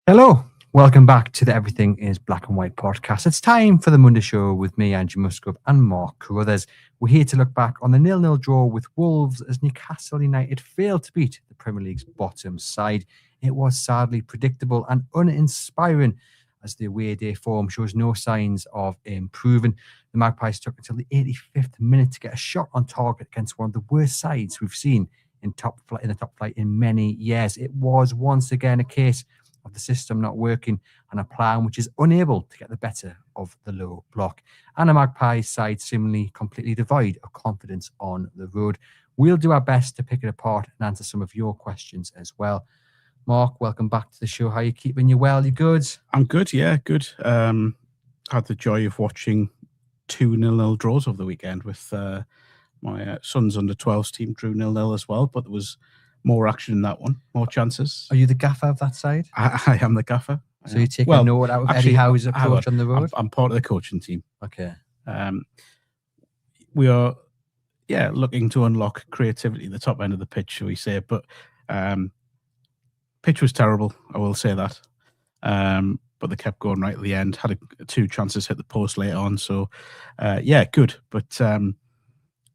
Hello, welcome back to the Everything is Black and White podcast. It's time for the Monday show with me, Andrew Musgrove, and Mark Carruthers. We're here to look back on the 0-0 draw with Wolves as Newcastle United failed to beat the Premier League's bottom side. It was sadly predictable and uninspiring as the away day form shows no signs of improving. The Magpies took until the 85th minute to get a shot on target against one of the worst sides we've seen in the top flight in many years. It was once again a case of the system not working and a plan which is unable to get the better of the low block. And a Magpies side similarly completely devoid of confidence on the road. We'll do our best to pick it apart and answer some of your questions as well. Mark, welcome back to the show. How are you keeping? You well? You good? I'm good, yeah, good. Had the joy of watching 2 0-0 draws over the weekend with my son's under-12s team drew 0-0 as well, but there was more action in that one, more chances. Are you the gaffer of that side? I am the gaffer. So you take a note out of Eddie Howe's approach on the road? I'm part of the coaching team. Okay. We are, looking to unlock creativity at the top end of the pitch, shall we say. But pitch was terrible, I will say that. But they kept going right at the end. Had two chances hit the post later on. So, good. But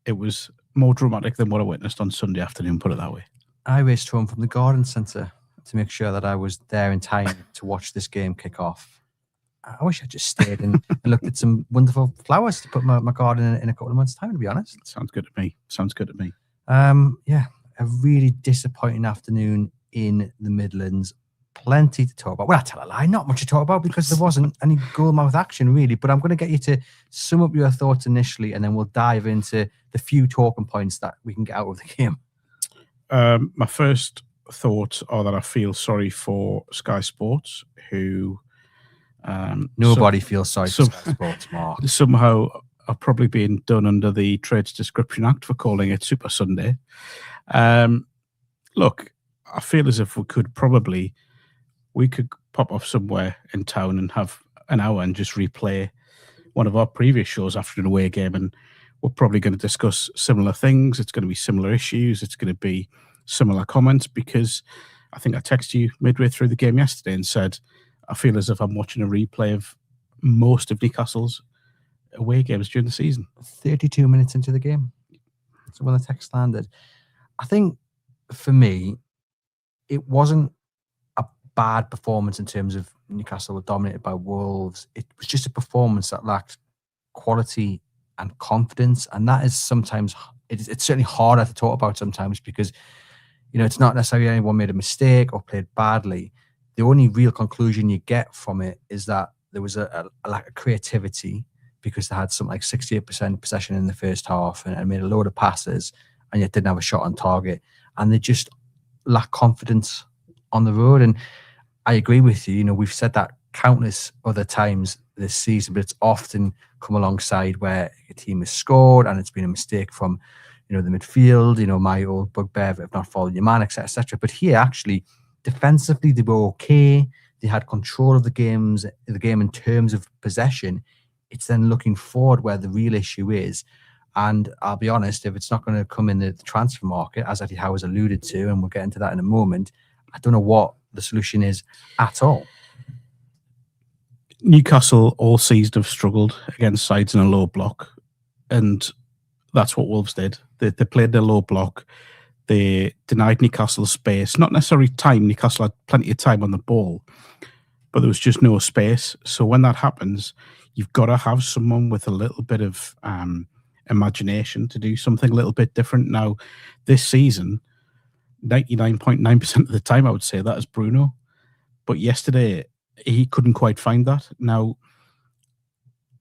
it was more dramatic than what I witnessed on Sunday afternoon, put it that way. I raced home from the garden centre to make sure that I was there in time to watch this game kick off. I wish I just stayed and looked at some wonderful flowers to put my garden in a couple of months' time, to be honest. Sounds good to me. A really disappointing afternoon in the Midlands. Plenty to talk about. Well, I tell a lie, not much to talk about because there wasn't any goal-mouth action, really. But I'm going to get you to sum up your thoughts initially, and then we'll dive into the few talking points that we can get out of the game. My first thoughts are that I feel sorry for Sky Sports, who... Nobody feels sorry for Sky Sports, Mark. Somehow are probably being done under the Trades Description Act for calling it Super Sunday. Look, I feel as if we could pop off somewhere in town and have an hour and just replay one of our previous shows after an away game, and we're probably going to discuss similar things. It's going to be similar issues. It's going to be similar comments, because I think I texted you midway through the game yesterday and said, I feel as if I'm watching a replay of most of Newcastle's away games during the season. 32 minutes into the game. So when the text landed, I think for me, it wasn't a bad performance in terms of Newcastle were dominated by Wolves. It was just a performance that lacked quality and confidence. And that is sometimes, it's certainly harder to talk about sometimes because, it's not necessarily anyone made a mistake or played badly. The only real conclusion you get from it is that there was a lack of creativity because they had something like 68% possession in the first half and made a load of passes and yet didn't have a shot on target. And they just lack confidence on the road. And I agree with you. We've said that countless other times this season, but it's often come alongside where a team has scored and it's been a mistake from, the midfield, my old bugbear of not following your man, etc., etc. But here, actually, defensively, they were okay. They had control of the game in terms of possession. It's then looking forward where the real issue is. And I'll be honest, if it's not going to come in the transfer market, as Eddie Howe has alluded to, and we'll get into that in a moment, I don't know what the solution is at all. Newcastle all season have struggled against sides in a low block, and that's what Wolves did. They played their low block. They denied Newcastle space, not necessarily time. Newcastle had plenty of time on the ball, but there was just no space. So when that happens, you've got to have someone with a little bit of imagination to do something a little bit different. Now, this season, 99.9% of the time, I would say that is Bruno. But yesterday, he couldn't quite find that. Now,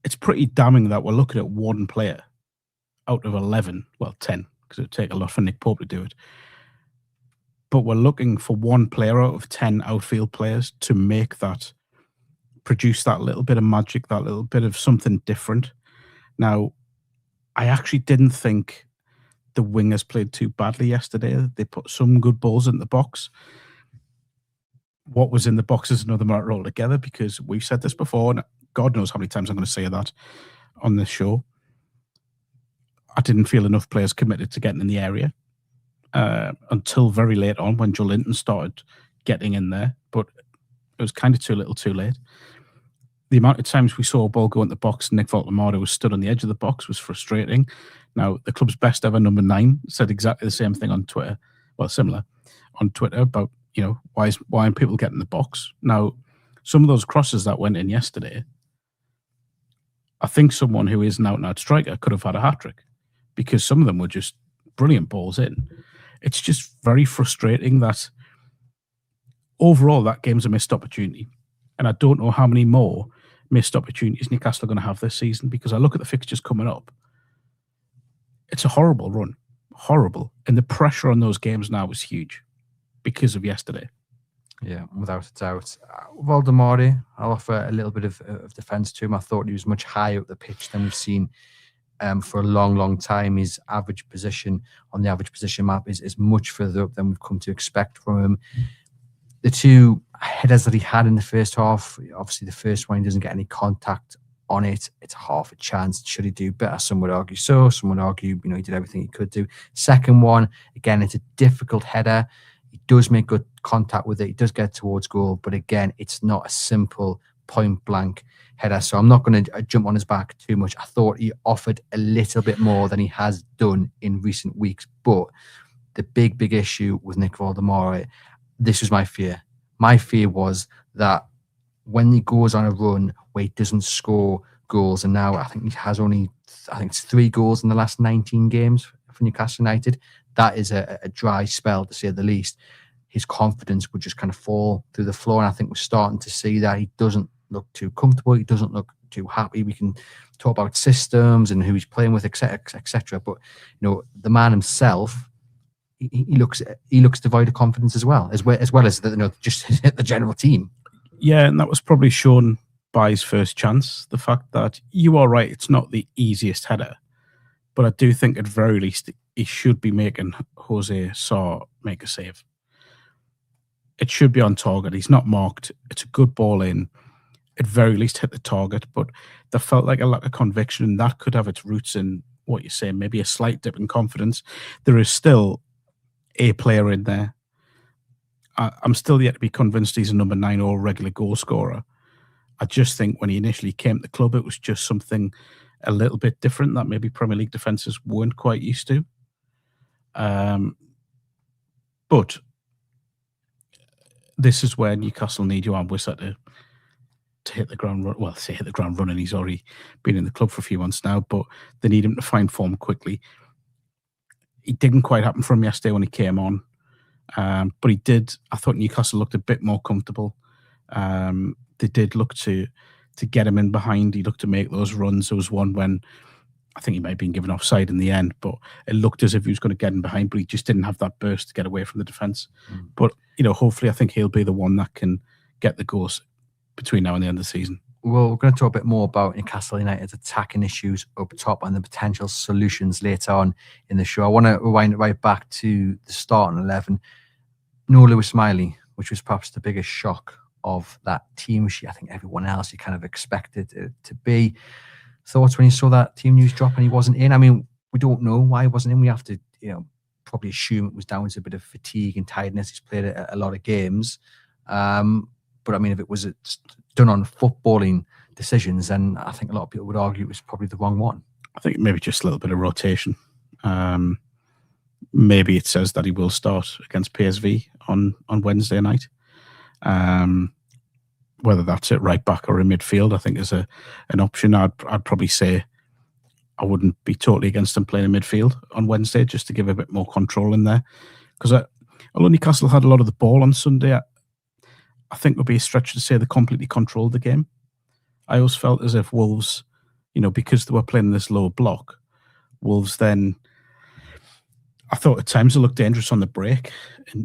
it's pretty damning that we're looking at one player out of 11, well, 10, because it would take a lot for Nick Pope to do it. But we're looking for one player out of 10 outfield players to make that, produce that little bit of magic, that little bit of something different. Now, I actually didn't think the wingers played too badly yesterday. They put some good balls in the box. What was in the box is another matter altogether, because we've said this before, and God knows how many times I'm going to say that on this show. I didn't feel enough players committed to getting in the area until very late on when Joe Linton started getting in there, but it was kind of too little too late. The amount of times we saw a ball go in the box and Nick Voldemort was stood on the edge of the box was frustrating. Now, the club's best ever number 9 said exactly the same thing on Twitter. Well, similar on Twitter about, why aren't people getting the box? Now, some of those crosses that went in yesterday, I think someone who is an out-and-out striker could have had a hat-trick, because some of them were just brilliant balls in. It's just very frustrating that overall that game's a missed opportunity. And I don't know how many more missed opportunities Newcastle are going to have this season, because I look at the fixtures coming up. It's a horrible run. Horrible. And the pressure on those games now is huge because of yesterday. Yeah, without a doubt. Voldemort, I'll offer a little bit of defence to him. I thought he was much higher up the pitch than we've seen for a long, long time. His average position on the average position map is much further up than we've come to expect from him. The two headers that he had in the first half, obviously the first one, he doesn't get any contact on it. It's half a chance. Should he do better? Some would argue so. Some would argue, he did everything he could do. Second one, again, it's a difficult header. He does make good contact with it. He does get towards goal. But again, it's not a simple point-blank header. So I'm not going to jump on his back too much. I thought he offered a little bit more than he has done in recent weeks. But the big issue with Nick Voldemort, this was my fear. My fear was that when he goes on a run where he doesn't score goals, and now I think he has it's 3 goals in the last 19 games for Newcastle United. That is a dry spell, to say the least. His confidence would just kind of fall through the floor, and I think we're starting to see that. He doesn't look too comfortable. He doesn't look too happy. We can talk about systems and who he's playing with, etc. But the man himself, he looks devoid of confidence as well as just the general team. Yeah, and that was probably shown by his first chance. The fact that you are right, it's not the easiest header, but I do think at very least he should be making Jose Sarr make a save. It should be on target. He's not marked. It's a good ball in. At very least hit the target, but there felt like a lack of conviction, and that could have its roots in what you're saying, maybe a slight dip in confidence. There is still a player in there. I'm still yet to be convinced he's a number 9 or regular goal scorer. I just think when he initially came to the club, it was just something a little bit different that maybe Premier League defences weren't quite used to. But this is where Newcastle need Johan Wissa to hit the ground run. Well, say hit the ground running. He's already been in the club for a few months now, but they need him to find form quickly. It didn't quite happen for him yesterday when he came on. But he did. I thought Newcastle looked a bit more comfortable. They did look to get him in behind. He looked to make those runs. There was one when I think he might have been given offside in the end, but it looked as if he was going to get him behind, but he just didn't have that burst to get away from the defence. But, hopefully I think he'll be the one that can get the goals between now and the end of the season. Well, we're going to talk a bit more about Newcastle United's attacking issues up top and the potential solutions later on in the show. I want to rewind it right back to the starting 11. No Lewis Smiley, which was perhaps the biggest shock of that team sheet. I think everyone else you kind of expected it to be. Thoughts when you saw that team news drop and he wasn't in? I mean, we don't know why he wasn't in. We have to, probably assume it was down to a bit of fatigue and tiredness. He's played a lot of games. But I mean, if it was done on footballing decisions, then I think a lot of people would argue it was probably the wrong one. I think maybe just a little bit of rotation. Maybe it says that he will start against PSV on Wednesday night. Whether that's at right back or in midfield, I think is an option. I'd probably say I wouldn't be totally against him playing in midfield on Wednesday, just to give a bit more control in there. Because although Newcastle had a lot of the ball on Sunday, I think it would be a stretch to say they completely controlled the game. I always felt as if Wolves, because they were playing this low block, Wolves then, I thought at times they looked dangerous on the break.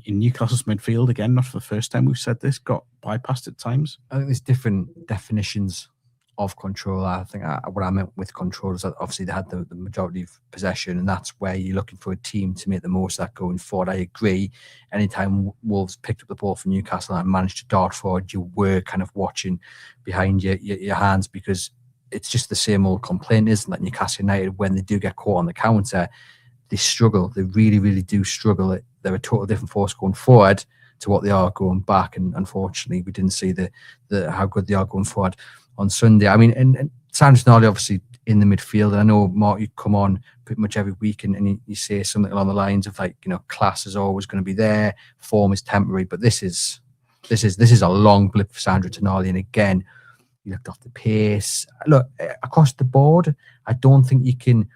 In Newcastle's midfield, again, not for the first time we've said this, got bypassed at times. I think there's different definitions of control. I think what I meant with control is that obviously they had the majority of possession, and that's where you're looking for a team to make the most of that going forward. I agree. Anytime Wolves picked up the ball from Newcastle and managed to dart forward, you were kind of watching behind your hands, because it's just the same old complaint, isn't it? Newcastle United, when they do get caught on the counter, they struggle. They really, really do struggle. They're a total different force going forward to what they are going back, and unfortunately, we didn't see the how good they are going forward on Sunday. I mean, and Sandro Tonali obviously in the midfield. And I know, Mark, you come on pretty much every week and you say something along the lines of, like, you know, class is always going to be there, form is temporary, but this is a long blip for Sandro Tonali. And again, he looked off the pace. Look, across the board, I don't think you can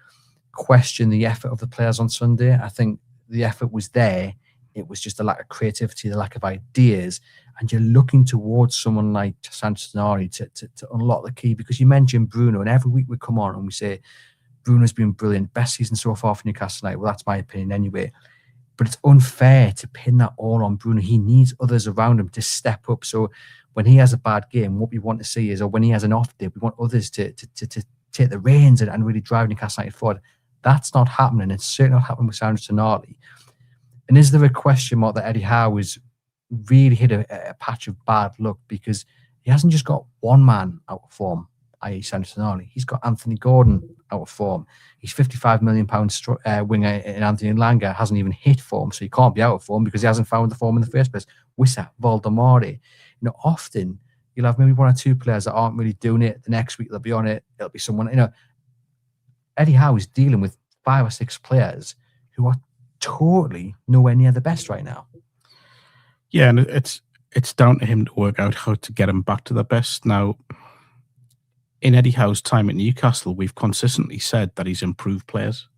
question the effort of the players on Sunday. I think the effort was there. It was just a lack of creativity, the lack of ideas. And you're looking towards someone like Sandro Tonali to unlock the key, because you mentioned Bruno, and every week we come on and we say Bruno's been brilliant, best season so far for Newcastle United. Well, that's my opinion anyway. But it's unfair to pin that all on Bruno. He needs others around him to step up. So when he has a bad game, what we want to see is, or when he has an off day, we want others to take the reins and really drive Newcastle United forward. That's not happening. It's certainly not happening with Sandro Tonali. And is there a question mark that Eddie Howe has really hit a patch of bad luck, because he hasn't just got one man out of form, i.e. Sandro Tonali. He's got Anthony Gordon out of form. He's £55 million winger in Anthony Elanga hasn't even hit form, so he can't be out of form because he hasn't found the form in the first place. Wissa, Valdemare. You know, often you'll have maybe one or two players that aren't really doing it. The next week they'll be on it. It'll be someone, you know. Eddie Howe is dealing with 5 or 6 players who are totally nowhere near the best right now. Yeah, and it's down to him to work out how to get him back to the best. Now, in Eddie Howe's time at Newcastle, we've consistently said that he's improved players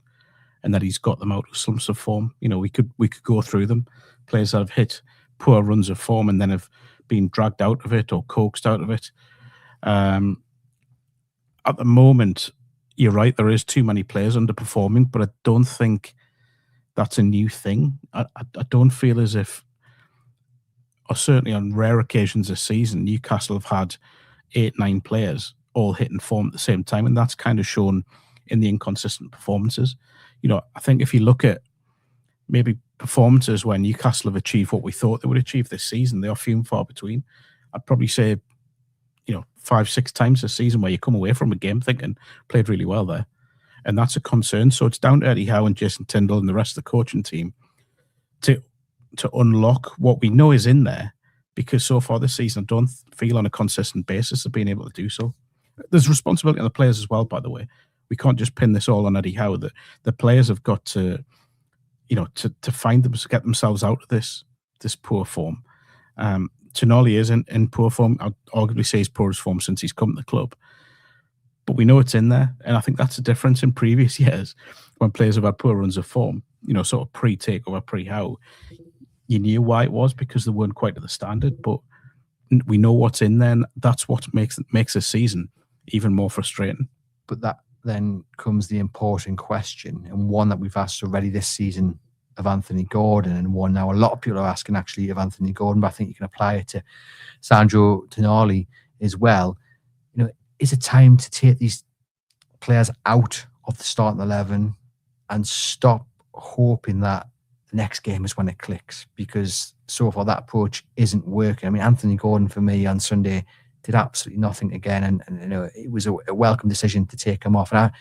and that he's got them out of slumps of form. You know, we could go through them. Players that have hit poor runs of form and then have been dragged out of it or coaxed out of it. At the moment, you're right, there is too many players underperforming, but I don't think that's a new thing. I don't feel as if, or certainly on rare occasions this season, Newcastle have had 8-9 players all hitting form at the same time, and that's kind of shown in the inconsistent performances. You know, I think if you look at maybe performances where Newcastle have achieved what we thought they would achieve this season, they are few and far between. I'd probably say, 5-6 times this season where you come away from a game thinking played really well there. And that's a concern. So it's down to Eddie Howe and Jason Tindall and the rest of the coaching team to unlock what we know is in there, because so far this season I don't feel on a consistent basis of being able to do so. There's responsibility on the players as well, by the way. We can't just pin this all on Eddie Howe. The players have got to, to find them, to get themselves out of this poor form. Tonali is in poor form. I'd arguably say he's poorest form since he's come to the club. But we know it's in there. And I think that's the difference in previous years when players have had poor runs of form, sort of pre-takeover, pre-Howe. You knew why it was, because they weren't quite to the standard. But we know what's in there, and that's what makes this season even more frustrating. But that then comes the important question, and one that we've asked already this season of Anthony Gordon, and one now a lot of people are asking actually of Anthony Gordon, but I think you can apply it to Sandro Tonali as well. Is it time to take these players out of the starting 11 and stop hoping that the next game is when it clicks? Because so far that approach isn't working. I mean, Anthony Gordon for me on Sunday did absolutely nothing again, and it was a welcome decision to take him off. And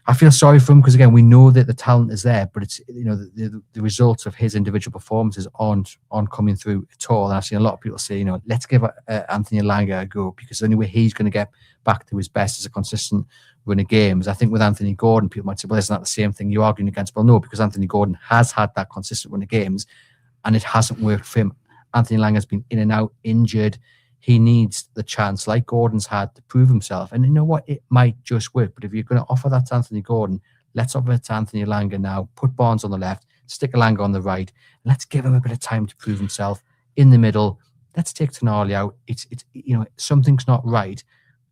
I feel sorry for him, because again, we know that the talent is there, but it's the results of his individual performances aren't coming through at all. And I've seen a lot of people say, let's give Anthony Elanga a go, because the only way he's going to get back to his best is a consistent run of games. I think with Anthony Gordon, people might say, well, isn't that the same thing you're arguing against? Well, no, because Anthony Gordon has had that consistent run of games and it hasn't worked for him. Anthony Elanga has been in and out, injured. He needs the chance, like Gordon's had, to prove himself. And you know what? It might just work. But if you're going to offer that to Anthony Gordon, let's offer it to Anthony Elanga now. Put Barnes on the left, stick Elanga on the right. And let's give him a bit of time to prove himself in the middle. Let's take Tonali out. It's something's not right.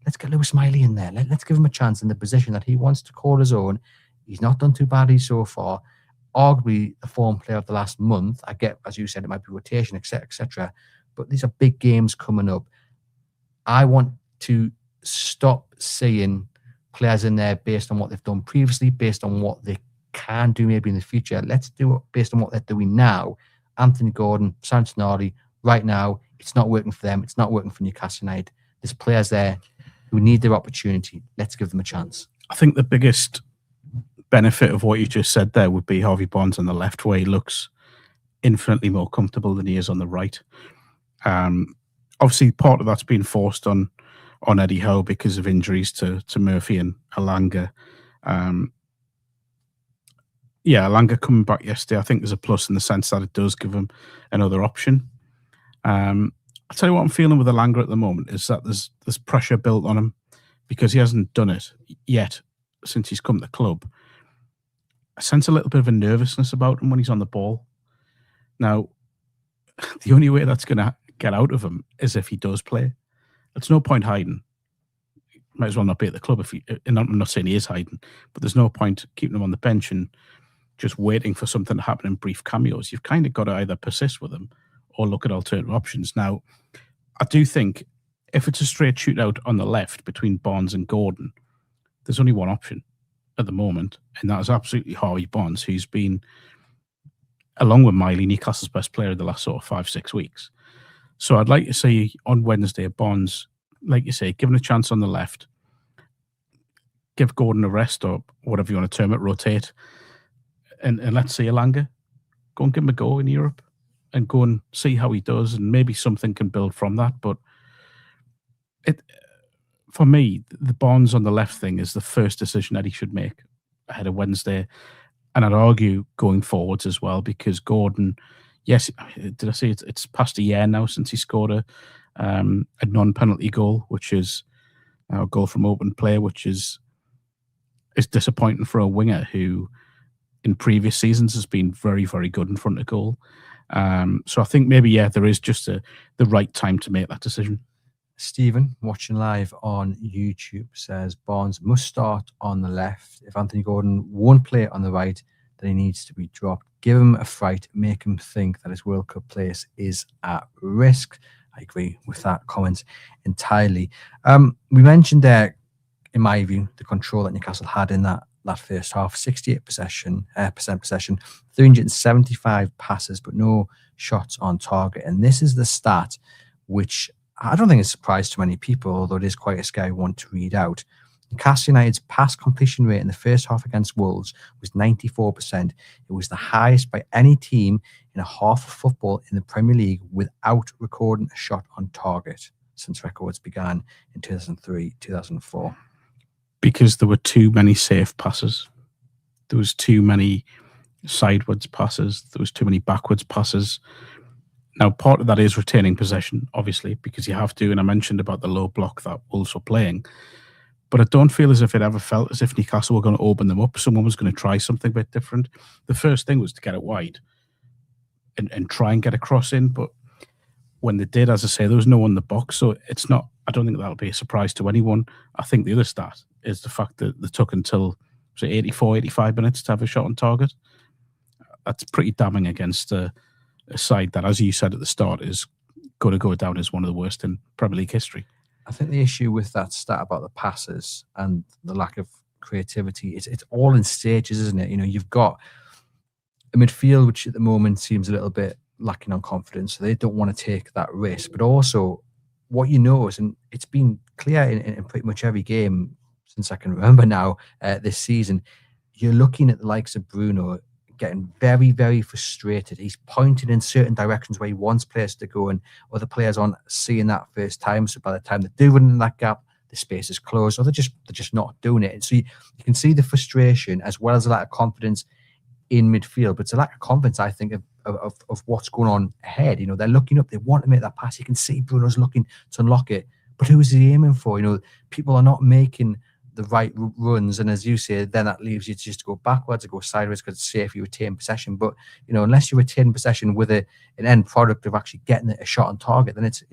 Let's get Lewis Miley in there. Let's give him a chance in the position that he wants to call his own. He's not done too badly so far. Arguably the form player of the last month. I get, as you said, it might be rotation, etc., etc. But these are big games coming up. I want to stop seeing players in there based on what they've done previously, based on what they can do maybe in the future. Let's do it based on what they're doing now. Anthony Gordon, Santonari, right now, it's not working for them. It's not working for Newcastle United. There's players there who need their opportunity. Let's give them a chance. I think the biggest benefit of what you just said there would be Harvey Barnes on the left, where he looks infinitely more comfortable than he is on the right. Obviously, part of that's been forced on Eddie Howe because of injuries to Murphy and Alanga. Alanga coming back yesterday, I think there's a plus in the sense that it does give him another option. I'll tell you what I'm feeling with Alanga at the moment is that there's pressure built on him because he hasn't done it yet since he's come to the club. I sense a little bit of a nervousness about him when he's on the ball. Now, the only way that's going to get out of him is if he does play. There's no point hiding. Might as well not be at the club if and I'm not saying he is hiding, but there's no point keeping him on the bench and just waiting for something to happen in brief cameos. You've kind of got to either persist with him or look at alternative options. Now, I do think if it's a straight shootout on the left between Barnes and Gordon, there's only one option at the moment, and that is absolutely Harvey Barnes, who's been, along with Miley, Newcastle's best player in the last sort of 5-6 weeks. So I'd like to see on Wednesday, Barnes, like you say, given a chance on the left, give Gordon a rest or whatever you want to term it, rotate, and let's see Alanga. Go and give him a go in Europe and go and see how he does, and maybe something can build from that. But for me, the Barnes on the left thing is the first decision that he should make ahead of Wednesday. And I'd argue going forwards as well, because Gordon, yes, did I say it's past a year now since he scored a non-penalty goal, which is a goal from open play, which is disappointing for a winger who in previous seasons has been very, very good in front of goal. So I think maybe, there is just the right time to make that decision. Stephen, watching live on YouTube, says Barnes must start on the left. If Anthony Gordon won't play on the right, then he needs to be dropped. Give him a fright, make him think that his World Cup place is at risk. I agree with that comment entirely. We mentioned there, in my view, the control that Newcastle had in that first half. 68% possession, 375 passes, but no shots on target. And this is the stat which I don't think it's a surprise to many people, although it is quite a scary one to read out. Newcastle United's pass completion rate in the first half against Wolves was 94%. It was the highest by any team in a half of football in the Premier League without recording a shot on target since records began in 2003-2004. Because there were too many safe passes. There was too many sideways passes. There was too many backwards passes. Now, part of that is retaining possession, obviously, because you have to, and I mentioned about the low block that Wolves were playing, but I don't feel as if it ever felt as if Newcastle were going to open them up. Someone was going to try something a bit different. The first thing was to get it wide and try and get a cross in, but when they did, as I say, there was no one in the box, so it's not, I don't think that'll be a surprise to anyone. I think the other stat is the fact that they took until 84, 85 minutes to have a shot on target. That's pretty damning against a side that, as you said at the start, is going to go down as one of the worst in Premier League history. I think the issue with that stat about the passes and the lack of creativity, it's all in stages, isn't it? You know, you've got a midfield which at the moment seems a little bit lacking on confidence, so they don't want to take that risk. But also, what you know is, and it's been clear in pretty much every game since I can remember now this season, you're looking at the likes of Bruno getting very, very frustrated. He's pointing in certain directions where he wants players to go, and other players aren't seeing that first time. So by the time they do run in that gap, the space is closed, or they're just not doing it. And so you can see the frustration as well as a lack of confidence in midfield. But it's a lack of confidence, I think, of what's going on ahead. You know, they're looking up, they want to make that pass. You can see Bruno's looking to unlock it, but who is he aiming for? You know, people are not making the right runs, and as you say, then that leaves you to just go backwards or go sideways because it's safe, you retain possession. But you know, unless you retain possession with an end product of actually getting a shot on target, then it's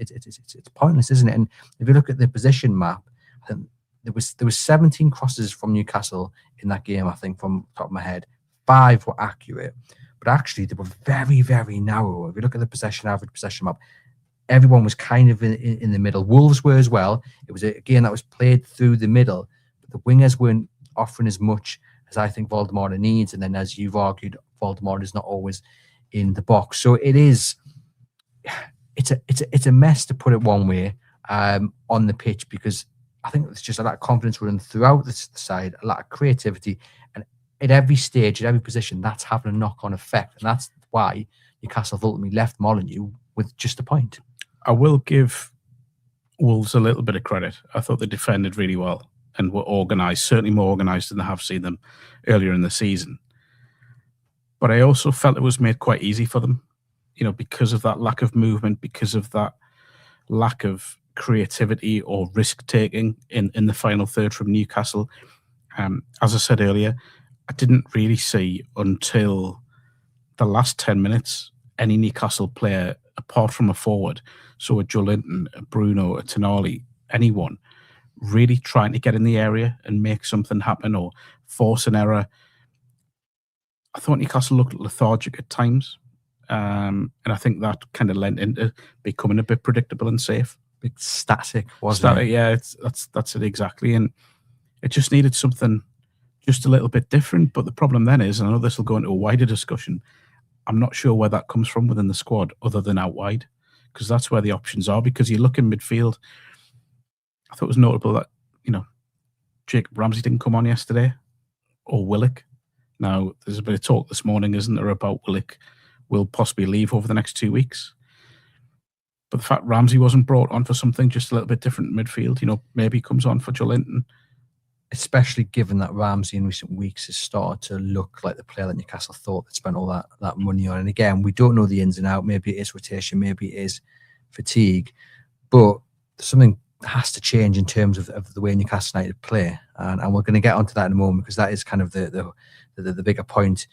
pointless, isn't it? And if you look at the position map, I think there was 17 crosses from Newcastle in that game. I think from the top of my head, 5 were accurate, but actually they were very, very narrow. If you look at the average possession map, everyone was kind of in the middle. Wolves were as well. It was a game that was played through the middle, but the wingers weren't offering as much as I think Voldemort needs. And then, as you've argued, Voldemort is not always in the box. So it's a mess, to put it one way, on the pitch, because I think there's just a lot of confidence running throughout the side, a lot of creativity, and at every stage, at every position, that's having a knock-on effect, and that's why Newcastle ultimately left Molineux with just a point. I will give Wolves a little bit of credit. I thought they defended really well and were organised, certainly more organised than I have seen them earlier in the season. But I also felt it was made quite easy for them, because of that lack of movement, because of that lack of creativity or risk-taking in the final third from Newcastle. As I said earlier, I didn't really see until the last 10 minutes any Newcastle player, apart from a forward, so a Joelinton, a Bruno, a Tonali, anyone, really trying to get in the area and make something happen or force an error. I thought Newcastle looked lethargic at times, and I think that kind of lent into becoming a bit predictable and safe. Bit static, wasn't it? Yeah, that's it exactly, and it just needed something just a little bit different. But the problem then is, and I know this will go into a wider discussion, I'm not sure where that comes from within the squad other than out wide, because that's where the options are. Because you look in midfield, I thought it was notable that, Jacob Ramsey didn't come on yesterday, or Willock. Now, there's a bit of talk this morning, isn't there, about Willock will possibly leave over the next 2 weeks. But the fact Ramsey wasn't brought on for something just a little bit different in midfield, maybe he comes on for Joelinton. Especially given that Ramsey in recent weeks has started to look like the player that Newcastle thought they'd spent all that money on. And again, we don't know the ins and outs. Maybe it is rotation, maybe it is fatigue. But something has to change in terms of the way Newcastle United play. And we're going to get onto that in a moment, because that is kind of the bigger point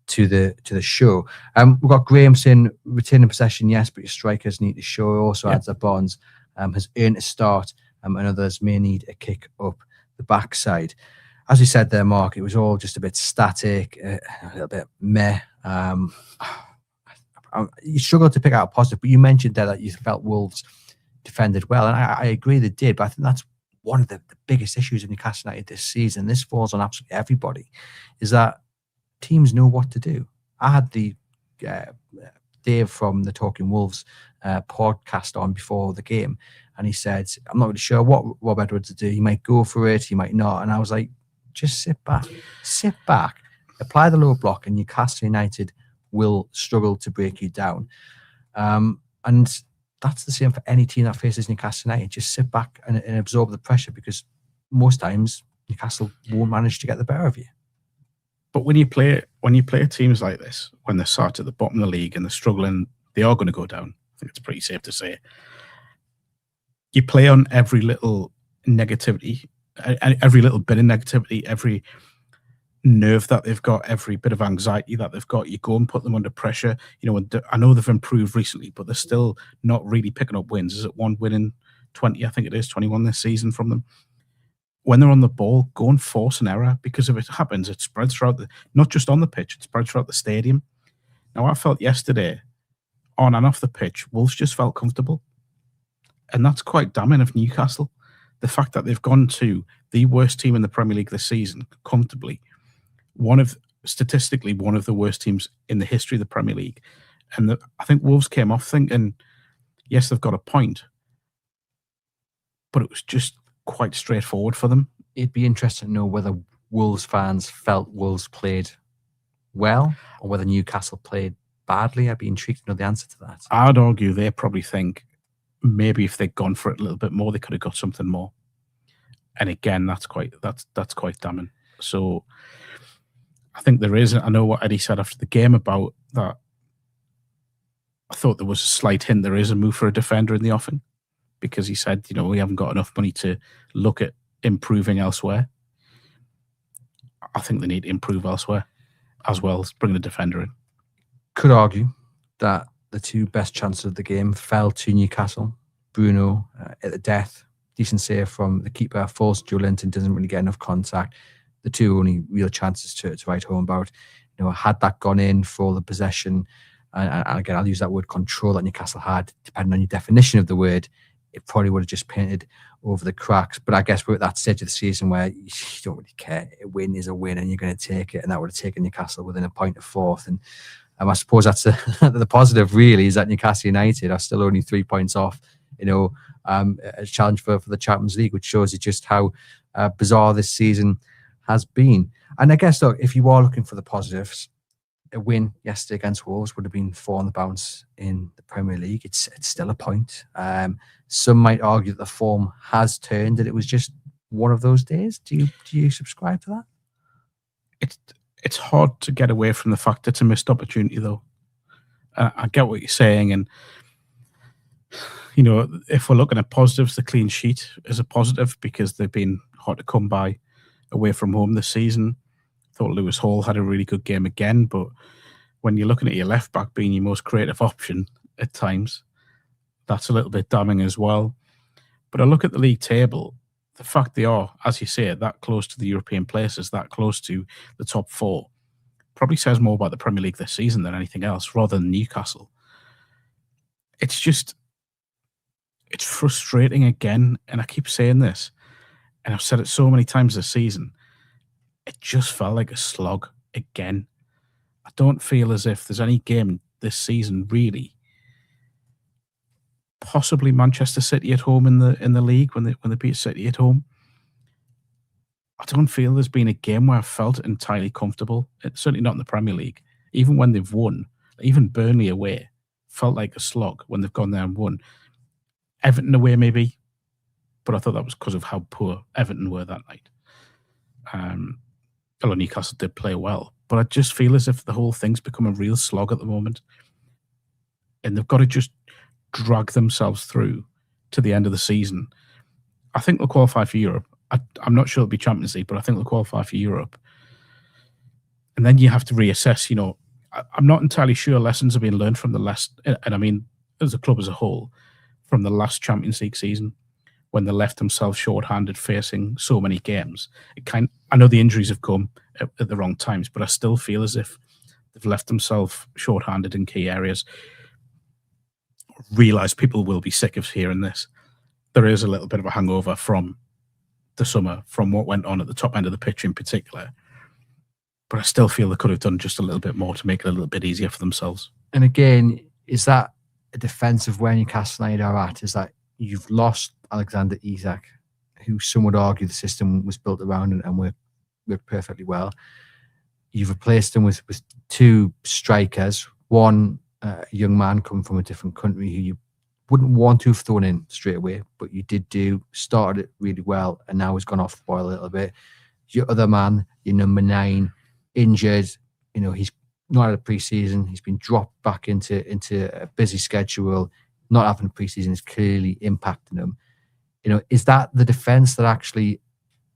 to the show. We've got Graham saying retaining possession, yes, but your strikers need to show. Also adds that Barnes has earned a start, and others may need a kick up the backside. As you said there, Mark, it was all just a bit static, a little bit meh. You struggled to pick out a positive, but you mentioned there that you felt Wolves defended well, and I agree they did, but I think that's one of the biggest issues of Newcastle United this season. This falls on absolutely everybody, is that teams know what to do. I had the Dave from the Talking Wolves podcast on before the game, and he said, I'm not really sure what Rob Edwards will do. He might go for it, he might not. And I was like, just sit back, apply the low block, and Newcastle United will struggle to break you down. And that's the same for any team that faces Newcastle United. Just sit back and absorb the pressure, because most times Newcastle won't manage to get the better of you. But when you play teams like this, when they're sat at the bottom of the league and they're struggling, they are going to go down. I think it's pretty safe to say. You play on every little negativity, every little bit of negativity, every nerve that they've got, every bit of anxiety that they've got. You go and put them under pressure. I know they've improved recently, but they're still not really picking up wins. Is it one win in 20? I think it is 21 this season from them. When they're on the ball, go and force an error, because if it happens, it spreads throughout not just on the pitch, it spreads throughout the stadium. Now, I felt yesterday, on and off the pitch, Wolves just felt comfortable. And that's quite damning of Newcastle. The fact that they've gone to the worst team in the Premier League this season, comfortably, statistically one of the worst teams in the history of the Premier League. And I think Wolves came off thinking, yes, they've got a point, but it was just quite straightforward for them. It'd be interesting to know whether Wolves fans felt Wolves played well or whether Newcastle played badly. I'd be intrigued to know the answer to that. I'd argue they probably think maybe if they'd gone for it a little bit more, they could have got something more. And again, that's quite damning. So I think there is. I know what Eddie said after the game about that. I thought there was a slight hint there is a move for a defender in the offing, because he said, we haven't got enough money to look at improving elsewhere. I think they need to improve elsewhere as well as bring the defender in. Could argue that the two best chances of the game fell to Newcastle. Bruno at the death, decent save from the keeper, falls Joelinton, doesn't really get enough contact. The two only real chances to write home about. Had that gone in for the possession, And again, I'll use that word control that Newcastle had, depending on your definition of the word, it probably would have just painted over the cracks. But I guess we're at that stage of the season where you don't really care. A win is a win and you're going to take it. And that would have taken Newcastle within a point of fourth. And I suppose that's the positive, really, is that Newcastle United are still only 3 points off, a challenge for the Champions League, which shows you just how bizarre this season has been. And I guess, look, if you are looking for the positives, a win yesterday against Wolves would have been 4 on the bounce in the Premier League. It's still a point. Some might argue that the form has turned, that it was just one of those days. Do you subscribe to that? It's hard to get away from the fact it's a missed opportunity, though. I get what you're saying, and if we're looking at positives, the clean sheet is a positive because they've been hard to come by away from home this season. Thought Lewis Hall had a really good game again, but when you're looking at your left back being your most creative option at times, that's a little bit damning as well. But I look at the league table, the fact they are, as you say, that close to the European places, that close to the top 4, probably says more about the Premier League this season than anything else, rather than Newcastle. It's frustrating again, and I keep saying this, and I've said it so many times this season. It just felt like a slog again. I don't feel as if there's any game this season, really. Possibly Manchester City at home in the league when they beat City at home. I don't feel there's been a game where I've felt entirely comfortable. It's certainly not in the Premier League. Even when they've won, even Burnley away felt like a slog when they've gone there and won. Everton away maybe, but I thought that was because of how poor Everton were that night. Although Newcastle did play well, but I just feel as if the whole thing's become a real slog at the moment, and they've got to just drag themselves through to the end of the season. I think they'll qualify for Europe. I'm not sure it'll be Champions League, but I think they'll qualify for Europe. And then you have to reassess. I'm not entirely sure lessons have been learned from the last, and I mean as a club as a whole, from the last Champions League season, when they left themselves short-handed facing so many games. I know the injuries have come at the wrong times, but I still feel as if they've left themselves short-handed in key areas. Realise people will be sick of hearing this. There is a little bit of a hangover from the summer, from what went on at the top end of the pitch in particular. But I still feel they could have done just a little bit more to make it a little bit easier for themselves. And again, is that a defence of where Newcastle United are at? Is that you've lost Alexander Isak, who some would argue the system was built around and worked perfectly well. You've replaced him with 2 strikers, one a young man coming from a different country who you wouldn't want to have thrown in straight away, but you did started it really well, and now has gone off the boil a little bit. Your other man, your number 9, injured. He's not had a pre-season. He's been dropped back into a busy schedule. Not having a pre-season is clearly impacting him. Is that the defence that actually,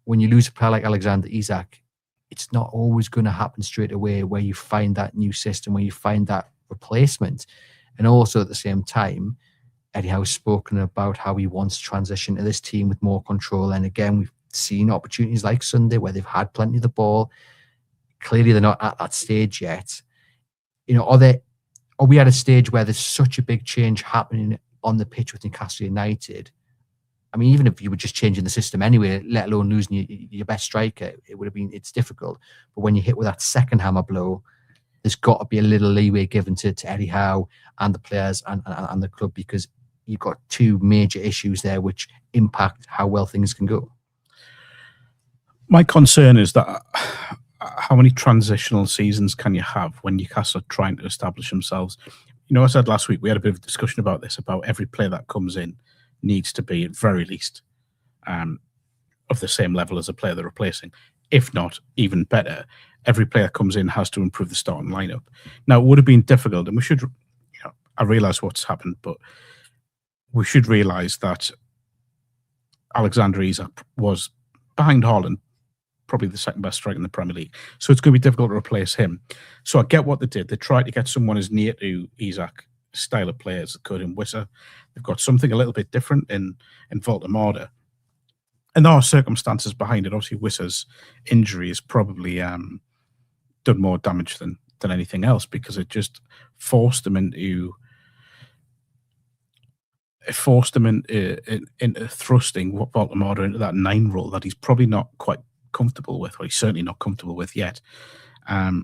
when you lose a player like Alexander Isak, it's not always going to happen straight away where you find that new system, where you find that replacement. And also at the same time, Eddie Howe's spoken about how he wants to transition to this team with more control. And again, we've seen opportunities like Sunday where they've had plenty of the ball. Clearly, they're not at that stage yet. Are we at a stage where there's such a big change happening on the pitch with Newcastle United? I mean, even if you were just changing the system anyway, let alone losing your best striker, it's difficult. But when you hit with that second hammer blow, there's got to be a little leeway given to Eddie Howe and the players and the club, because you've got 2 major issues there which impact how well things can go. My concern is that how many transitional seasons can you have when Newcastle are trying to establish themselves? I said last week, we had a bit of a discussion about this, about every player that comes in needs to be, at very least, of the same level as a player they're replacing. If not, even better, every player that comes in has to improve the starting lineup. Now, it would have been difficult, and we should, I realise what's happened, but we should realise that Alexander Isak was, behind Haaland, probably the second best striker in the Premier League. So it's going to be difficult to replace him. So I get what they did. They tried to get someone as near to Isak style of play as they could in Wissa. They've got something a little bit different in Voltemada. And there are circumstances behind it. Obviously, Wissa's injury has probably done more damage than than anything else, because it just forced him into thrusting Baltimore into that 9 role that he's probably not quite comfortable with, or he's certainly not comfortable with yet. I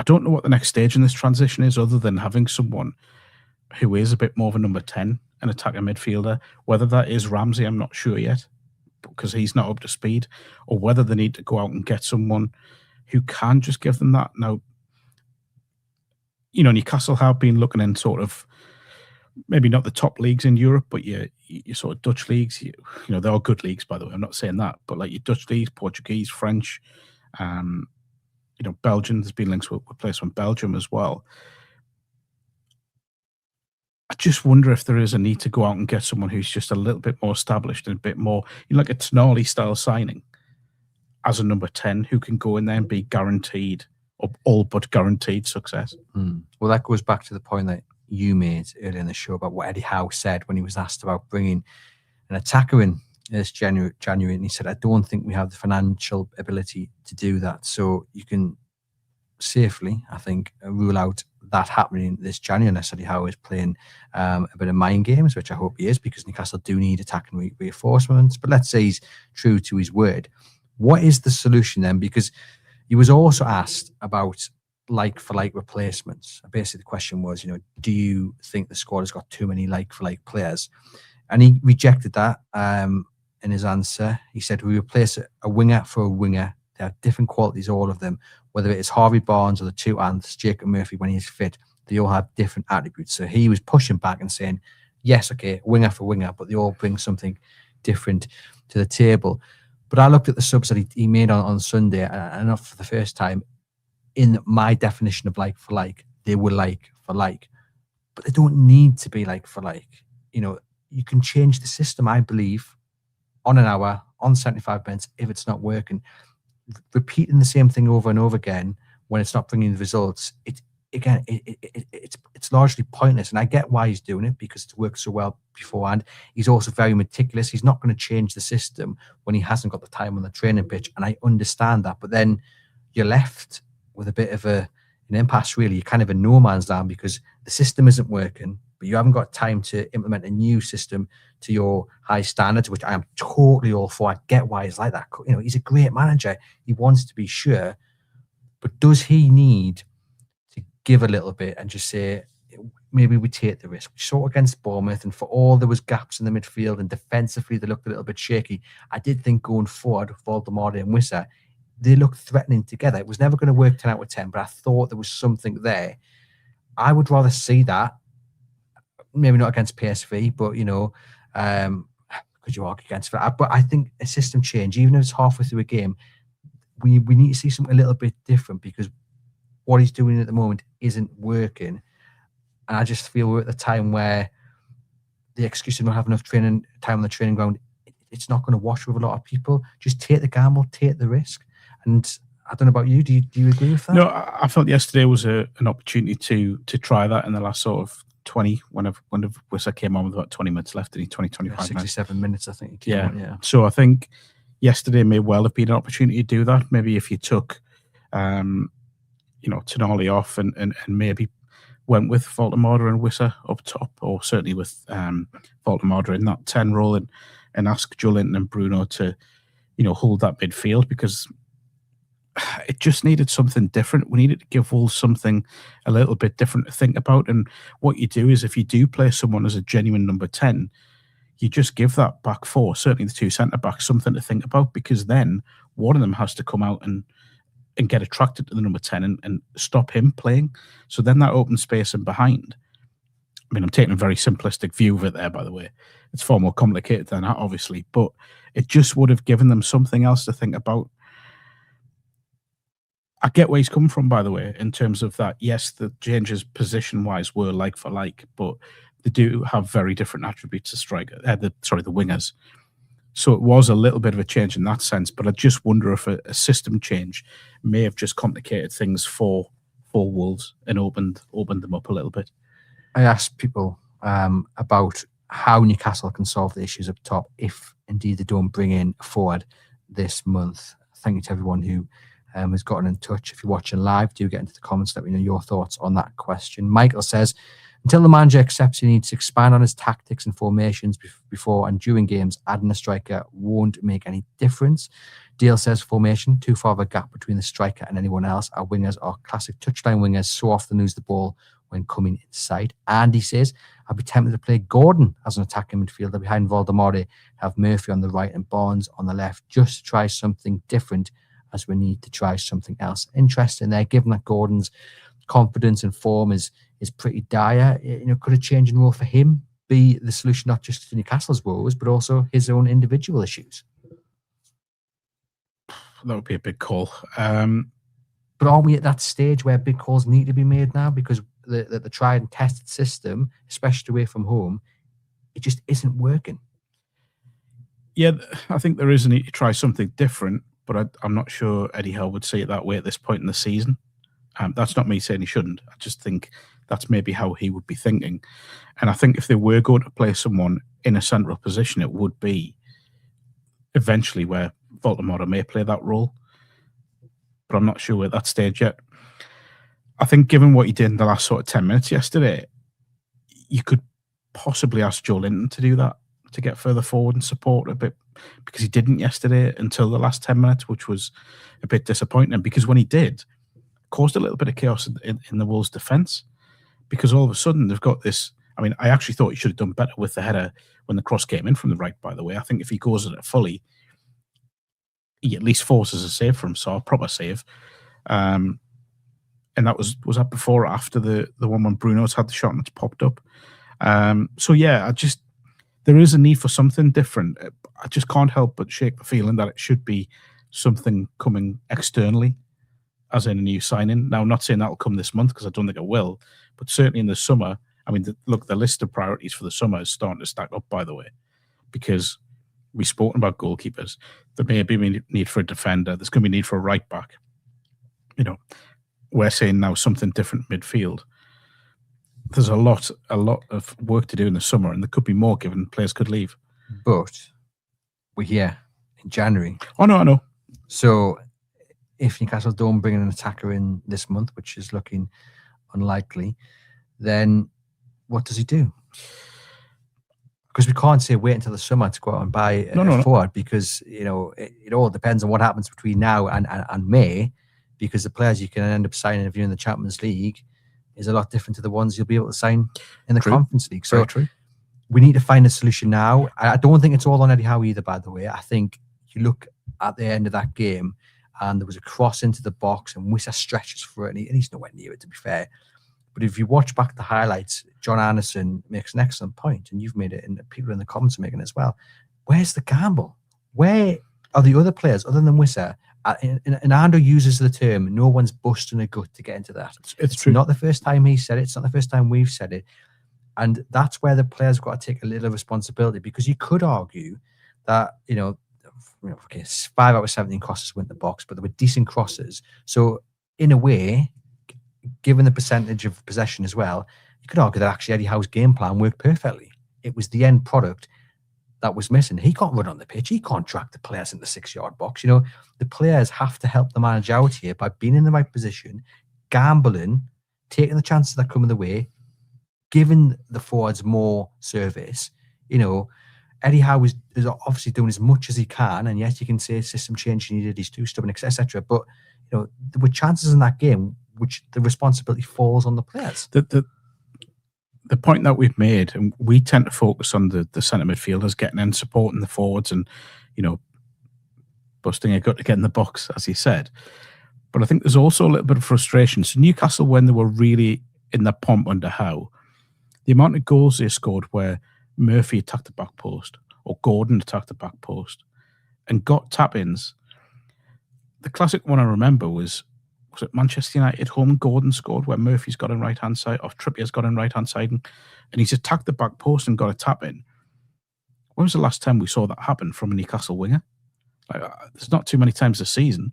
don't know what the next stage in this transition is, other than having someone who is a bit more of a number 10, an attacker midfielder. Whether that is Ramsey, I'm not sure yet, because he's not up to speed, or whether they need to go out and get someone who can just give them that. Now, Newcastle have been looking in sort of maybe not the top leagues in Europe, but your sort of Dutch leagues. They're all good leagues, by the way. I'm not saying that, but like your Dutch leagues, Portuguese, French, Belgium. There's been links with players from Belgium as well. I just wonder if there is a need to go out and get someone who's just a little bit more established and a bit more, like a Tonali style signing as a number 10 who can go in there and be guaranteed, or all but guaranteed, success. Well, that goes back to the point that you made earlier in the show about what Eddie Howe said when he was asked about bringing an attacker in this January, and he said, I don't think we have the financial ability to do that. So you can safely, I think, rule out that happening this January, unless Eddie Howe is playing a bit of mind games, which I hope he is, because Newcastle do need attacking reinforcements. But let's say he's true to his word. What is the solution then? Because he was also asked about like-for-like replacements. Basically, the question was, do you think the squad has got too many like-for-like players? And he rejected that in his answer. He said, we replace a winger for a winger. They have different qualities, all of them. Whether it's Harvey Barnes or the two Anths, Jacob Murphy, when he's fit, they all have different attributes. So he was pushing back and saying, yes, okay, winger for winger, but they all bring something different to the table. But I looked at the subs that he made on Sunday, and not for the first time, in my definition of like for like, they were like for like. But they don't need to be like for like. You can change the system, I believe, on an hour, on 75 minutes, if it's not working. Repeating the same thing over and over again when it's not bringing the results, it's largely pointless. And I get why he's doing it, because it's worked so well beforehand. He's also very meticulous. He's not going to change the system when he hasn't got the time on the training pitch, and I understand that. But then you're left with a bit of an impasse, really. You're kind of in no man's land, because the system isn't working, but you haven't got time to implement a new system to your high standards, which I am totally all for. I get why he's like that. He's a great manager. He wants to be sure, but does he need to give a little bit and just say, maybe we take the risk? We saw it against Bournemouth, and for all there was gaps in the midfield and defensively they looked a little bit shaky, I did think going forward, Voldemort and Wissa, they looked threatening together. It was never going to work 10 out of 10, but I thought there was something there. I would rather see that. Maybe not against PSV, but, could you argue against that? But I think a system change, even if it's halfway through a game, we need to see something a little bit different, because what he's doing at the moment isn't working. And I just feel we're at the time where the excuse of not having enough training time on the training ground, it's not going to wash with a lot of people. Just take the gamble, take the risk. And I don't know about you. Do you agree with that? No, I felt yesterday was an opportunity to try that in the last sort of 20, when Wissa came on with about 20 minutes left, did he? 25 minutes. 67 minutes, I think. He came on, yeah. So I think yesterday may well have been an opportunity to do that. Maybe if you took, Tonali off and maybe went with Voldemort and Wissa up top, or certainly with Voldemort in that 10 role, and ask Joelinton and Bruno to, hold that midfield, because it just needed something different. We needed to give Wolves something a little bit different to think about. And what you do is, if you do play someone as a genuine number 10, you just give that back four, certainly the two centre-backs, something to think about, because then one of them has to come out and get attracted to the number 10 and stop him playing. So then that opens space in behind. I mean, I'm taking a very simplistic view of it there, by the way. It's far more complicated than that, obviously, but it just would have given them something else to think about. I get where he's coming from, by the way, in terms of that. Yes, the changes position-wise were like for like, but they do have very different attributes to striker. The wingers. So it was a little bit of a change in that sense, but I just wonder if a system change may have just complicated things for Wolves and opened them up a little bit. I asked people about how Newcastle can solve the issues up top if indeed they don't bring in a forward this month. Thank you to everyone who who's gotten in touch. If you're watching live, do get into the comments, let me know your thoughts on that question. Michael says, until the manager accepts he needs to expand on his tactics and formations before and during games, adding a striker won't make any difference. Dale says, formation, too far of a gap between the striker and anyone else. Our wingers are classic touchline wingers, so often lose the ball when coming inside. Andy says, I'd be tempted to play Gordon as an attacking midfielder behind Voldemort, have Murphy on the right and Barnes on the left, just to try something different as we need to try something else. Interesting there, given that Gordon's confidence and form is pretty dire. Could a change in role for him be the solution, not just to Newcastle's woes, but also his own individual issues? That would be a big call. But aren't we at that stage where big calls need to be made now? Because the tried and tested system, especially away from home, it just isn't working. Yeah, I think there is a need to try something different, but I'm not sure Eddie Howe would say it that way at this point in the season. That's not me saying he shouldn't. I just think that's maybe how he would be thinking. And I think if they were going to play someone in a central position, it would be eventually where Voldemort may play that role. But I'm not sure we're at that stage yet. I think given what he did in the last sort of 10 minutes yesterday, you could possibly ask Joe Linton to do that, to get further forward and support a bit, because he didn't yesterday until the last 10 minutes, which was a bit disappointing. Because when he did, caused a little bit of chaos in the Wolves' defence, because all of a sudden they've got this. I mean, I actually thought he should have done better with the header when the cross came in from the right, by the way. I think if he goes at it fully, he at least forces a save from Saar, a proper save. And that was that before or after the one when Bruno's had the shot and it's popped up. So yeah, there is a need for something different. I just can't help but shake the feeling that it should be something coming externally, as in a new signing. Now, I'm not saying that'll come this month because I don't think it will, but certainly in the summer. I mean, the list of priorities for the summer is starting to stack up, by the way, because we've spoken about goalkeepers. There may be a need for a defender. There's going to be a need for a right back. We're saying now something different midfield. There's a lot of work to do in the summer, and there could be more given players could leave. But we're here in January. Oh, no, I know. So if Newcastle don't bring an attacker in this month, which is looking unlikely, then what does he do? Because we can't say wait until the summer to go out and buy a forward, because it all depends on what happens between now and May, because the players you can end up signing if you're in the Champions League is a lot different to the ones you'll be able to sign in the Conference League. So we need to find a solution now. I don't think it's all on Eddie Howe either, by the way. I think you look at the end of that game and there was a cross into the box and Wissa stretches for it and he's nowhere near it, to be fair. But if you watch back the highlights, John Anderson makes an excellent point, and you've made it, and people in the comments are making it as well. Where's the gamble? Where are the other players other than Wissa? And Ando uses the term, no one's busting a gut to get into that. It's true. Not the first time he said it. It's not the first time we've said it. And that's where the players have got to take a little responsibility, because you could argue that, 5 out of 17 crosses went in the box, but they were decent crosses. So in a way, given the percentage of possession as well, you could argue that actually Eddie Howe's game plan worked perfectly. It was the end product that was missing. He can't run on the pitch. He can't track the players in the 6-yard box. The players have to help the manager out here by being in the right position, gambling, taking the chances that come in the way, giving the forwards more service. Eddie Howe is obviously doing as much as he can, and yes, you can say system change needed, he's too stubborn, etc. But there were chances in that game which the responsibility falls on the players. The point that we've made, and we tend to focus on the centre midfielders getting in, supporting the forwards, and busting a gut to get in the box, as he said. But I think there's also a little bit of frustration. So Newcastle, when they were really in the pomp under Howe, the amount of goals they scored where Murphy attacked the back post or Gordon attacked the back post and got tap-ins. The classic one I remember was it Manchester United home? Gordon scored where Murphy's got in right hand side, or Trippier's got in right hand side, and he's attacked the back post and got a tap in. When was the last time we saw that happen from a Newcastle winger? There's not too many times this season,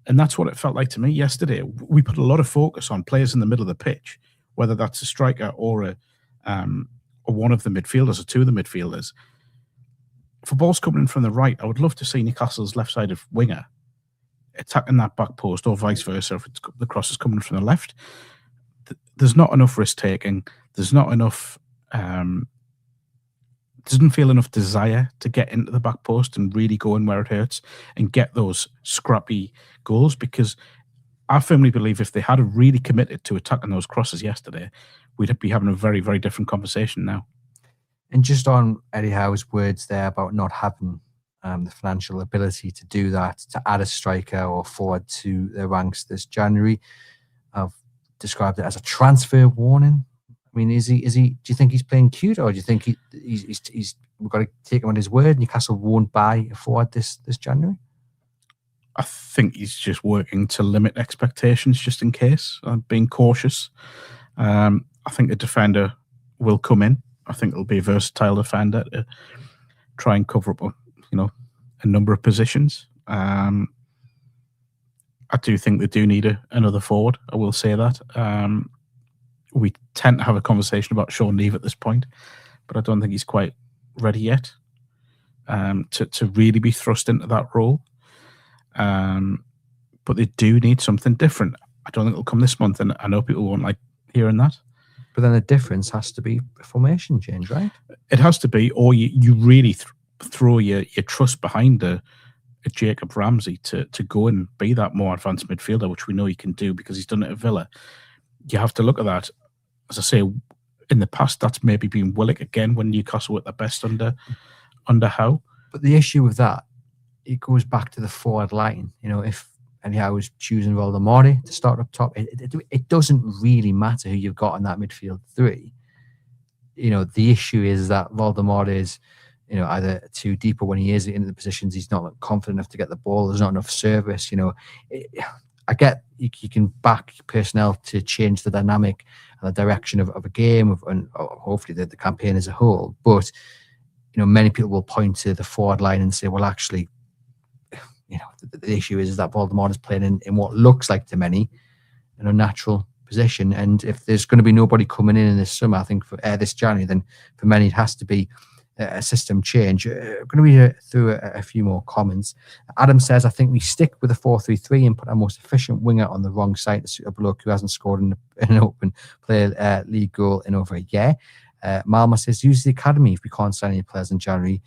and that's what it felt like to me yesterday. We put a lot of focus on players in the middle of the pitch, whether that's a striker or one of the midfielders or two of the midfielders. For balls coming in from the right, I would love to see Newcastle's left-sided winger attacking that back post or vice versa if the cross is coming from the left. There's not enough risk taking. There's not enough. Doesn't feel enough desire to get into the back post and really go in where it hurts and get those scrappy goals, because I firmly believe if they had really committed to attacking those crosses yesterday, we'd be having a very, very different conversation now. And just on Eddie Howe's words there about not having the financial ability to do that, to add a striker or forward to their ranks this January, I've described it as a transfer warning. I mean, is he? Do you think he's playing cute, or do you think he's we've got to take him on his word? Newcastle won't buy a forward this January. I think he's just working to limit expectations, just in case. I'm being cautious. I think a defender will come in. I think it'll be a versatile defender to try and cover up, a number of positions. I do think they do need another forward. I will say that. We tend to have a conversation about Sean Neve at this point, but I don't think he's quite ready yet to really be thrust into that role. But they do need something different. I don't think it'll come this month, and I know people won't like hearing that. But then the difference has to be a formation change, right? It has to be, or you really throw your trust behind a Jacob Ramsey to go and be that more advanced midfielder, which we know he can do because he's done it at Villa. You have to look at that. As I say, in the past, that's maybe been Willock again when Newcastle were at their best under Howe. But the issue with that, it goes back to the forward line. If Eddie Howe was choosing Voldemort to start up top, it doesn't really matter who you've got in that midfield three. The issue is that Voldemort is, either too deep, or when he is in the positions, he's not confident enough to get the ball. There's not enough service. I get you can back personnel to change the dynamic and the direction of a game, and hopefully the campaign as a whole. But many people will point to the forward line and say, well, actually, the issue is that Voldemort is playing in what looks like to many an unnatural position. And if there's going to be nobody coming in this summer, I think for this January, then for many it has to be a system change. I'm going to read through a few more comments. Adam says, I think we stick with a 4-3-3 and put our most efficient winger on the wrong side to suit a bloke who hasn't scored in an open play league goal in over a year. Malma says, use the academy if we can't sign any players in January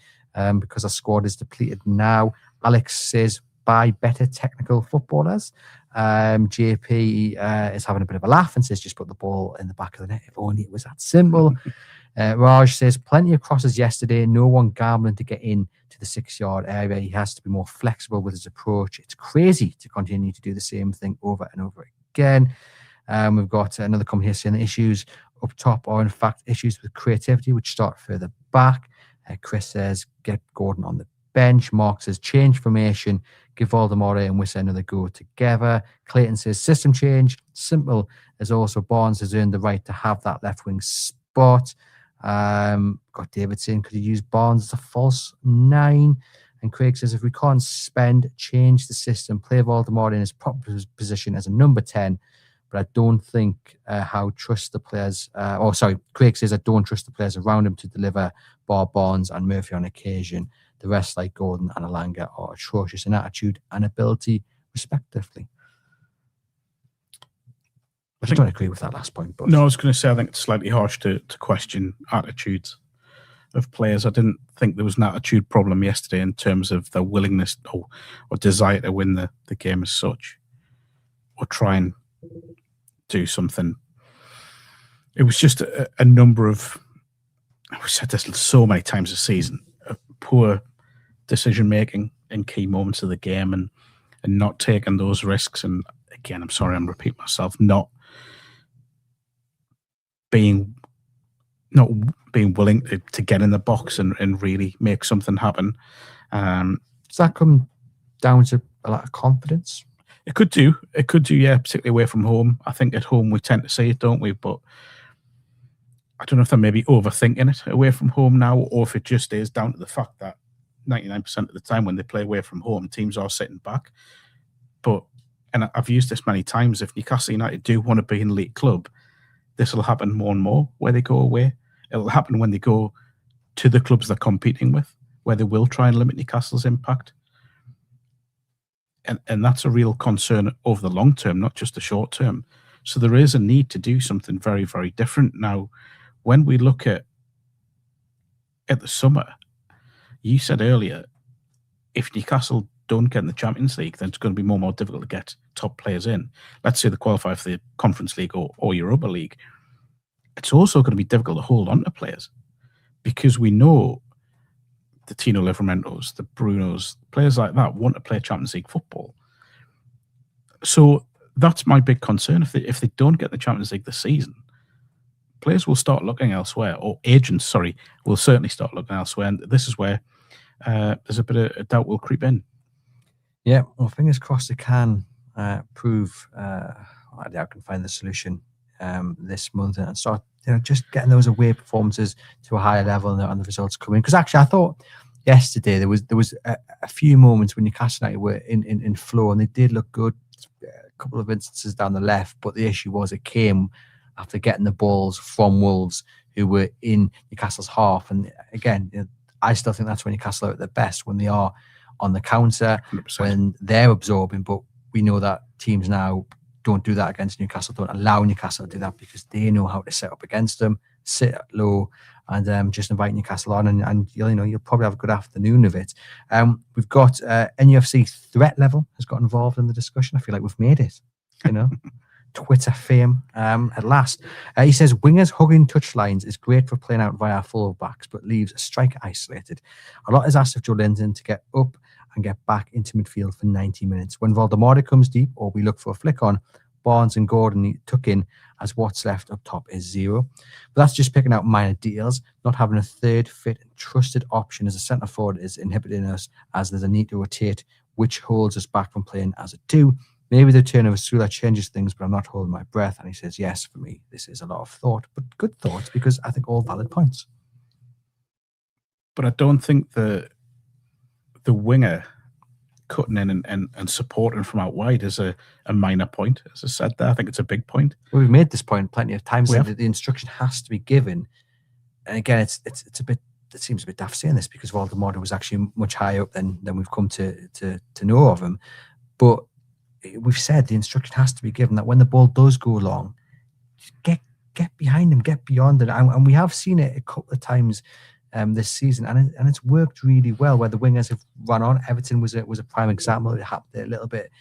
because our squad is depleted now. Alex says, buy better technical footballers. JP is having a bit of a laugh and says, just put the ball in the back of the net. If only it was that simple. Raj says, plenty of crosses yesterday. No one gambling to get in to the 6-yard area. He has to be more flexible with his approach. It's crazy to continue to do the same thing over and over again. We've got another comment here saying the issues up top are in fact issues with creativity, which start further back. Chris says, get Gordon on the bench. Mark says, change formation, give Voldemort and Wissa another go together. Clayton says, system change. Simple as also Barnes has earned the right to have that left wing spot. Got David saying, could you use Barnes as a false 9? And Craig says, if we can't change the system, play Voldemort in his proper position as a number 10. But I don't think Howe trusts the players. Craig says, I don't trust the players around him to deliver, bar Barnes and Murphy on occasion. The rest, like Gordon and Alanga, are atrocious in attitude and ability, respectively. I don't agree with that last point. But no, I was going to say, I think it's slightly harsh to question attitudes of players. I didn't think there was an attitude problem yesterday in terms of their willingness or desire to win the game as such, or try and do something. It was just a number of, I've said this so many times this season, poor decision making in key moments of the game and not taking those risks. And again, I'm sorry, I'm repeating myself, not being willing to get in the box and really make something happen. Does that come down to a lot of confidence? It could do, yeah, particularly away from home. I think at home we tend to see it, don't we? But I don't know if they're maybe overthinking it away from home now, or if it just is down to the fact that 99% of the time when they play away from home, teams are sitting back. And I've used this many times, if Newcastle United do want to be an elite club, this will happen more and more where they go away. It'll happen when they go to the clubs they're competing with, where they will try and limit Newcastle's impact. And that's a real concern over the long term, not just the short term. So there is a need to do something very, very different. Now, when we look at the summer, you said earlier, if Newcastle don't get in the Champions League, then it's going to be more and more difficult to get top players in. Let's say they qualify for the Conference League or Europa League. It's also going to be difficult to hold on to players because we know the Tino Livramentos, the Brunos, players like that want to play Champions League football. So that's my big concern. If they don't get the Champions League this season, players will start looking elsewhere, or agents, sorry, will certainly start looking elsewhere. And this is where there's a bit of doubt will creep in. Yeah, well, fingers crossed it can prove I can find the solution this month and start just getting those away performances to a higher level and the results coming. Because actually, I thought yesterday there was a few moments when Newcastle United were in flow and they did look good. A couple of instances down the left, but the issue was it came after getting the balls from Wolves, who were in Newcastle's half. And again, I still think that's when Newcastle are at their best, when they are on the counter, 100%. when they're absorbing. But we know that teams now don't do that against Newcastle, don't allow Newcastle to do that because they know how to set up against them, sit low, and just invite Newcastle on, and you'll probably have a good afternoon of it. We've got NUFC threat level has got involved in the discussion. I feel like we've made it, Twitter fame at last. He says wingers hugging touchlines is great for playing out via full-backs, but leaves a striker isolated. A lot is asked of Joe Linton to get up and get back into midfield for 90 minutes. When Valdemar comes deep or we look for a flick on, Barnes and Gordon tuck in as what's left up top is zero. But that's just picking out minor details. Not having a third fit and trusted option as a centre forward is inhibiting us, as there's a need to rotate, which holds us back from playing as a two. Maybe the turn of Asula changes things, but I'm not holding my breath. And he says, yes, for me, this is a lot of thought, but good thoughts, because I think all valid points. But I don't think the winger cutting in and supporting from out wide is a minor point. As I said there, I think it's a big point. Well, we've made this point plenty of times that the instruction has to be given. And again, it's a bit, it seems a bit daft saying this because Valdemar was actually much higher up than we've come to know of him. But we've said the instruction has to be given that when the ball does go long, get behind him, get beyond it. And we have seen it a couple of times this season, and it's worked really well where the wingers have run on. Everton was a prime example. It happened a little bit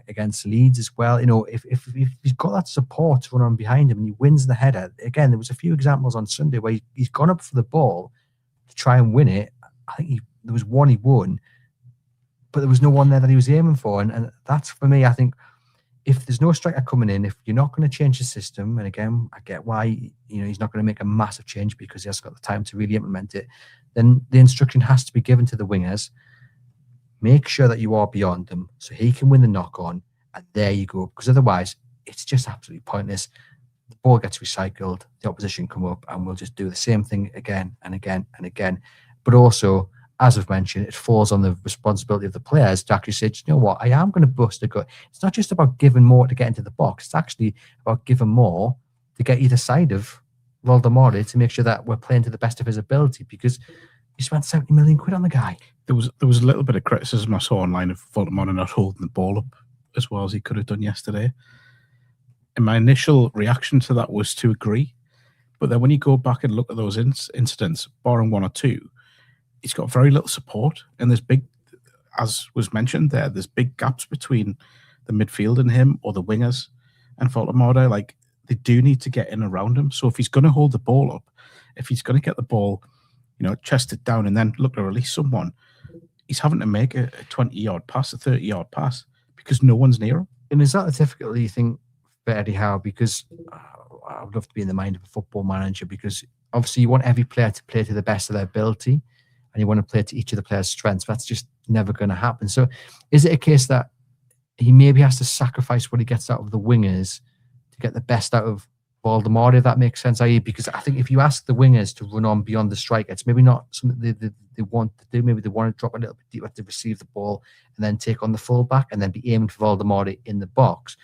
against Leeds as well. If he's got that support to run on behind him and he wins the header, again, there was a few examples on Sunday where he's gone up for the ball to try and win it. I think there was one he won, but there was no one there that he was aiming for, and that's, for me, I think, if there's no striker coming in, if you're not going to change the system, and again, I get why he's not going to make a massive change because he hasn't got the time to really implement it, then the instruction has to be given to the wingers. Make sure that you are beyond them so he can win the knock-on, and there you go. Because otherwise, it's just absolutely pointless. The ball gets recycled, the opposition come up, and we'll just do the same thing again and again and again. But also, as I've mentioned, it falls on the responsibility of the players to actually say, you know what, I am going to bust a gut. It's not just about giving more to get into the box. It's actually about giving more to get either side of Valdemar to make sure that we're playing to the best of his ability, because you spent 70 million quid on the guy. There was a little bit of criticism I saw online of Valdemar not holding the ball up as well as he could have done yesterday. And my initial reaction to that was to agree. But then when you go back and look at those incidents, barring one or two, he's got very little support, and there's big, as was mentioned there, there's big gaps between the midfield and him, or the wingers and Valdemar. Like, they do need to get in around him. So if he's going to hold the ball up, if he's going to get the ball, chested down and then look to release someone, he's having to make a 20-yard pass, a 30-yard pass, because no one's near him. And is that the difficulty, you think, for Eddie Howe? Because I would love to be in the mind of a football manager, because obviously you want every player to play to the best of their ability, and you want to play to each of the players' strengths. That's just never going to happen. So is it a case that he maybe has to sacrifice what he gets out of the wingers to get the best out of Valdemar, if that makes sense? Because I think if you ask the wingers to run on beyond the striker, it's maybe not something they want to do. Maybe they want to drop a little bit deeper to receive the ball and then take on the fullback and then be aiming for Valdemar in the box.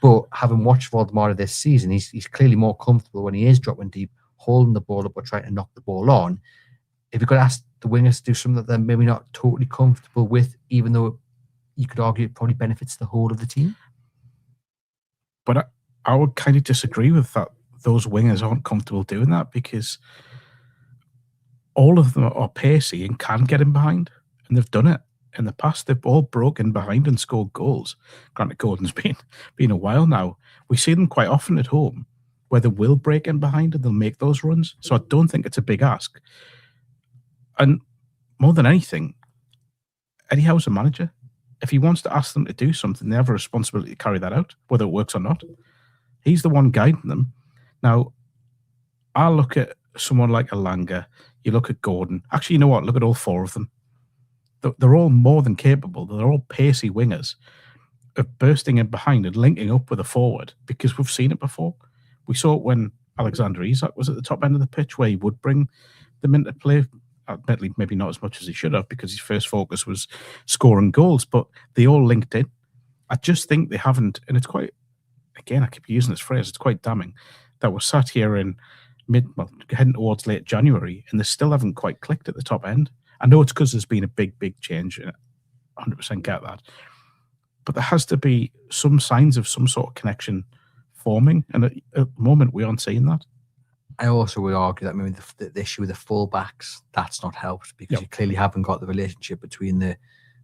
But having watched Valdemar this season, he's clearly more comfortable when he is dropping deep, holding the ball up or trying to knock the ball on. If you've got to ask the wingers to do something that they're maybe not totally comfortable with, even though you could argue it probably benefits the whole of the team. But I would kind of disagree with that. Those wingers aren't comfortable doing that because all of them are pacey and can get in behind, and they've done it in the past. They've all broken behind and scored goals. Granted, Gordon's been a while now. We see them quite often at home where they will break in behind and they'll make those runs. So I don't think it's a big ask. And more than anything, Eddie Howe's a manager. If he wants to ask them to do something, they have a responsibility to carry that out, whether it works or not. He's the one guiding them. Now, I look at someone like Elanga, you look at Gordon. Actually, you know what? Look at all four of them. They're all more than capable. They're all pacey wingers of bursting in behind and linking up with a forward because we've seen it before. We saw it when Alexander Isak was at the top end of the pitch where he would bring them into play. Admittedly, maybe not as much as he should have because his first focus was scoring goals, but they all linked in. I just think they haven't, and it's quite, again, I keep using this phrase, it's quite damning that we're sat here in heading towards late January and they still haven't quite clicked at the top end. I know it's because there's been a big change, 100% get that. But there has to be some signs of some sort of connection forming, and at the moment we aren't seeing that. I also would argue that maybe the issue with the fullbacks, that's not helped because you clearly haven't got the relationship between the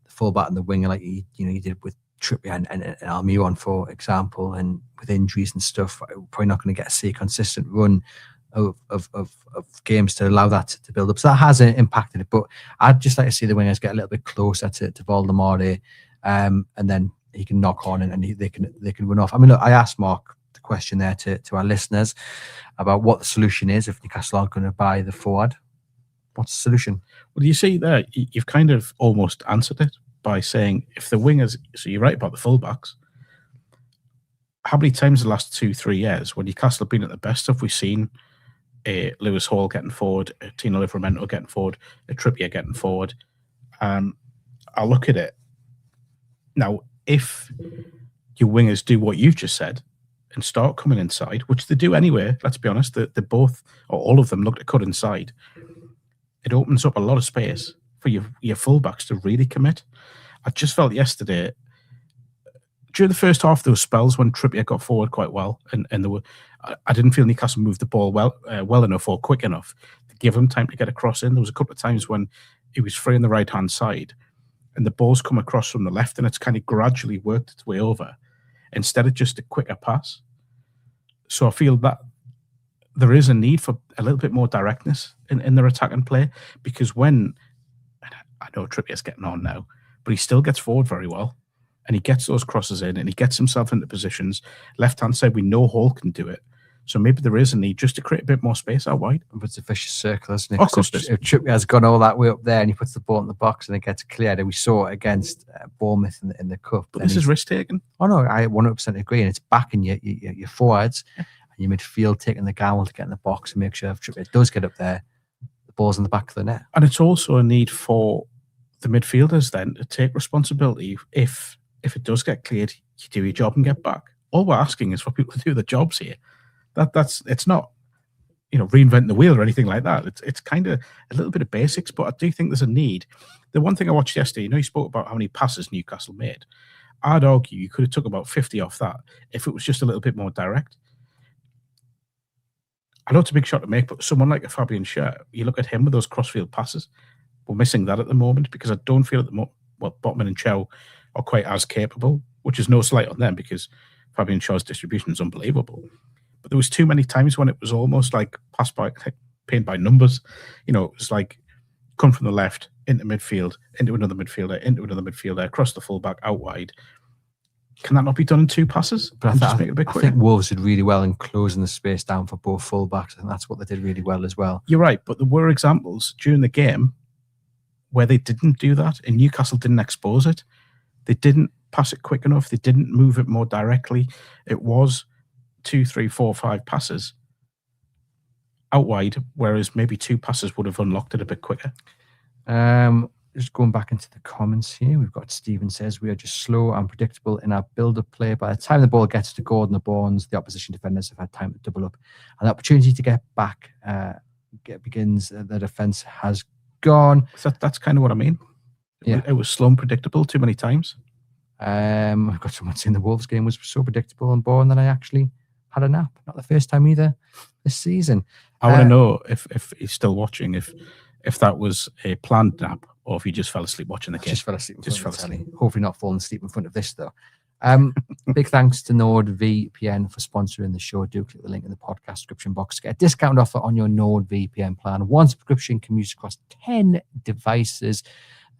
fullback and the winger like you did with Trippier and Almiron, for example, and with injuries and stuff, we're probably not going to see a consistent run of games to allow that to build up. So that has impacted it, but I'd just like to see the wingers get a little bit closer to Voldemort, and then he can knock on and they can run off. I mean, look, I asked Mark the question there to our listeners about what the solution is if Newcastle aren't going to buy the forward. What's the solution? Well, you see there, you've kind of almost answered it by saying if the wingers, so you're right about the fullbacks. How many times the last 2-3 years when Newcastle have been at the best stuff, we've seen Lewis Hall getting forward, Tino Livramento getting forward, Trippier getting forward. I look at it now. If your wingers do what you've just said and start coming inside, which they do anyway, let's be honest, they both or all of them look to cut inside. It opens up a lot of space for your fullbacks to really commit. I just felt yesterday during the first half there were spells when Trippier got forward quite well, and there were. I didn't feel Newcastle moved the ball well enough or quick enough to give him time to get across in. There was a couple of times when he was free on the right-hand side and the ball's come across from the left and it's kind of gradually worked its way over instead of just a quicker pass. So I feel that there is a need for a little bit more directness in their attack and play, because when, I know Trippier's getting on now, but he still gets forward very well. And he gets those crosses in and he gets himself into positions. Left-hand side, we know Hall can do it. So maybe there is a need just to create a bit more space out wide. But it's a vicious circle, isn't it? Of course if Trippier has gone all that way up there and he puts the ball in the box and it gets cleared, and we saw it against Bournemouth in the cup. But this is risk-taking. Oh, no, I 100% agree. And it's backing your forwards and your midfield taking the gamble to get in the box and make sure if Trippier does get up there, the ball's in the back of the net. And it's also a need for the midfielders then to take responsibility. If it does get cleared, you do your job and get back. All we're asking is for people to do their jobs here. It's not, reinventing the wheel or anything like that. It's kind of a little bit of basics, but I do think there's a need. The one thing I watched yesterday, you spoke about how many passes Newcastle made. I'd argue you could have took about 50 off that if it was just a little bit more direct. I know it's a big shot to make, but someone like a Fabian Schär, you look at him with those crossfield passes, we're missing that at the moment because I don't feel at the moment, Botman and Chow are quite as capable, which is no slight on them because Fabian Schär's distribution is unbelievable. But there was too many times when it was almost like pass by, paint by numbers. It was like come from the left into midfield, into another midfielder, across the fullback, out wide. Can that not be done in 2 passes? But I think Wolves did really well in closing the space down for both fullbacks, and that's what they did really well as well. You're right, but there were examples during the game where they didn't do that, and Newcastle didn't expose it. They didn't pass it quick enough. They didn't move it more directly. It was 2, 3, 4, 5 passes out wide, whereas maybe 2 passes would have unlocked it a bit quicker. Just going back into the comments here, we've got Stephen says, we are just slow and predictable in our build-up play. By the time the ball gets to Gordon or Barnes, the opposition defenders have had time to double up. And the opportunity to get back begins, the defence has gone. So that's kind of what I mean. Yeah. It was slow and predictable too many times. I've got someone saying the Wolves game was so predictable and boring that I actually had a nap. Not the first time either this season. I want to know if he's still watching, if that was a planned nap or if he just fell asleep watching the game. Just fell asleep in front of the telly. Hopefully not falling asleep in front of this, though. Big thanks to NordVPN for sponsoring the show. Do click the link in the podcast description box to get a discount offer on your NordVPN plan. One subscription can be used across 10 devices.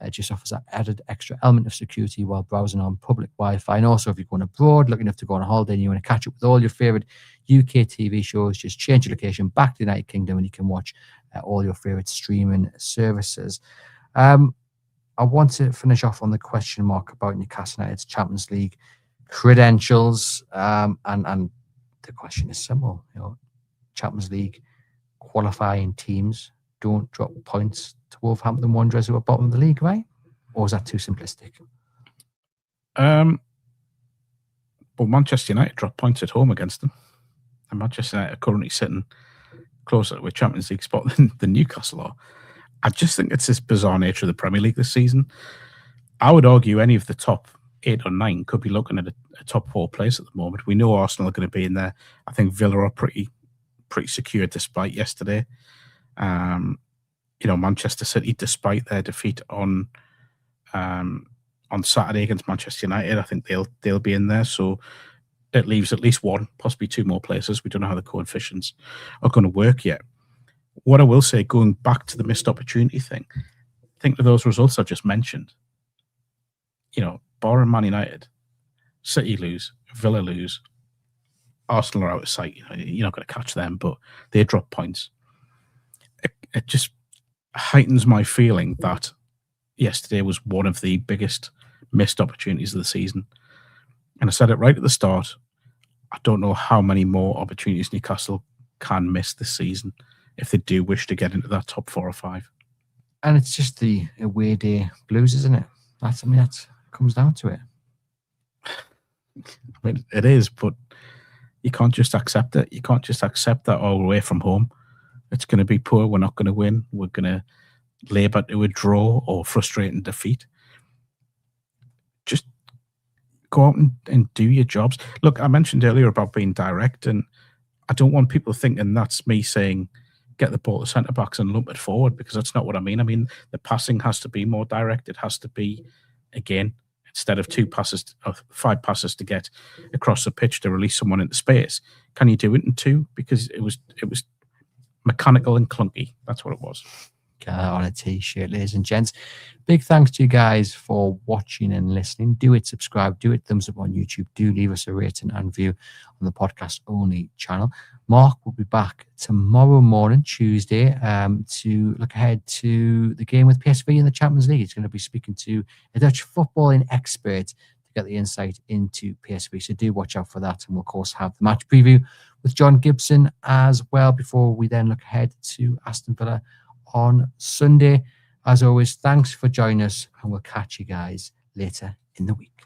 It just offers that added extra element of security while browsing on public Wi-Fi. And also, if you're going abroad, looking enough to go on a holiday and you want to catch up with all your favourite UK TV shows, just change your location back to the United Kingdom and you can watch all your favourite streaming services. I want to finish off on the question mark about Newcastle United's Champions League credentials. And the question is simple. Champions League qualifying teams don't drop points to Wolverhampton Wanderers, who are bottom of the league, right? Or is that too simplistic? Well, Manchester United dropped points at home against them. And Manchester United are currently sitting closer to a Champions League spot than Newcastle are. I just think it's this bizarre nature of the Premier League this season. I would argue any of the top 8 or 9 could be looking at a top 4 place at the moment. We know Arsenal are going to be in there. I think Villa are pretty secure despite yesterday. Manchester City, despite their defeat on Saturday against Manchester United, I think they'll be in there. So it leaves at least 1, possibly 2 more places. We don't know how the coefficients are going to work yet. What I will say, going back to the missed opportunity thing, think of those results I just mentioned. Barring Man United, City lose, Villa lose, Arsenal are out of sight. You're not going to catch them, but they drop points. It just heightens my feeling that yesterday was one of the biggest missed opportunities of the season. And I said it right at the start. I don't know how many more opportunities Newcastle can miss this season if they do wish to get into that top 4 or 5. And it's just the away day blues, isn't it? That comes down to it. I mean, it is, but you can't just accept it. You can't just accept that all away from home. It's going to be poor. We're not going to win. We're going to labour to a draw or frustrating defeat. Just go out and do your jobs. Look, I mentioned earlier about being direct, and I don't want people thinking that's me saying get the ball to centre-backs and lump it forward, because that's not what I mean. I mean, the passing has to be more direct. It has to be, again, instead of 2 passes or 5 passes to get across the pitch to release someone into space, can you do it in 2? Because it was mechanical and clunky. That's what it was. Get that on a t-shirt, ladies and gents. Big thanks to you guys for watching and listening. Do it, subscribe, do it, thumbs up on YouTube. Do leave us a rating and review on the podcast only channel. Mark will be back tomorrow morning, Tuesday, to look ahead to the game with PSV in the Champions League. He's going to be speaking to a Dutch footballing expert to get the insight into PSV. So do watch out for that. And we'll, of course, have the match preview with John Gibson as well before we then look ahead to Aston Villa on Sunday. As always, thanks for joining us, and we'll catch you guys later in the week.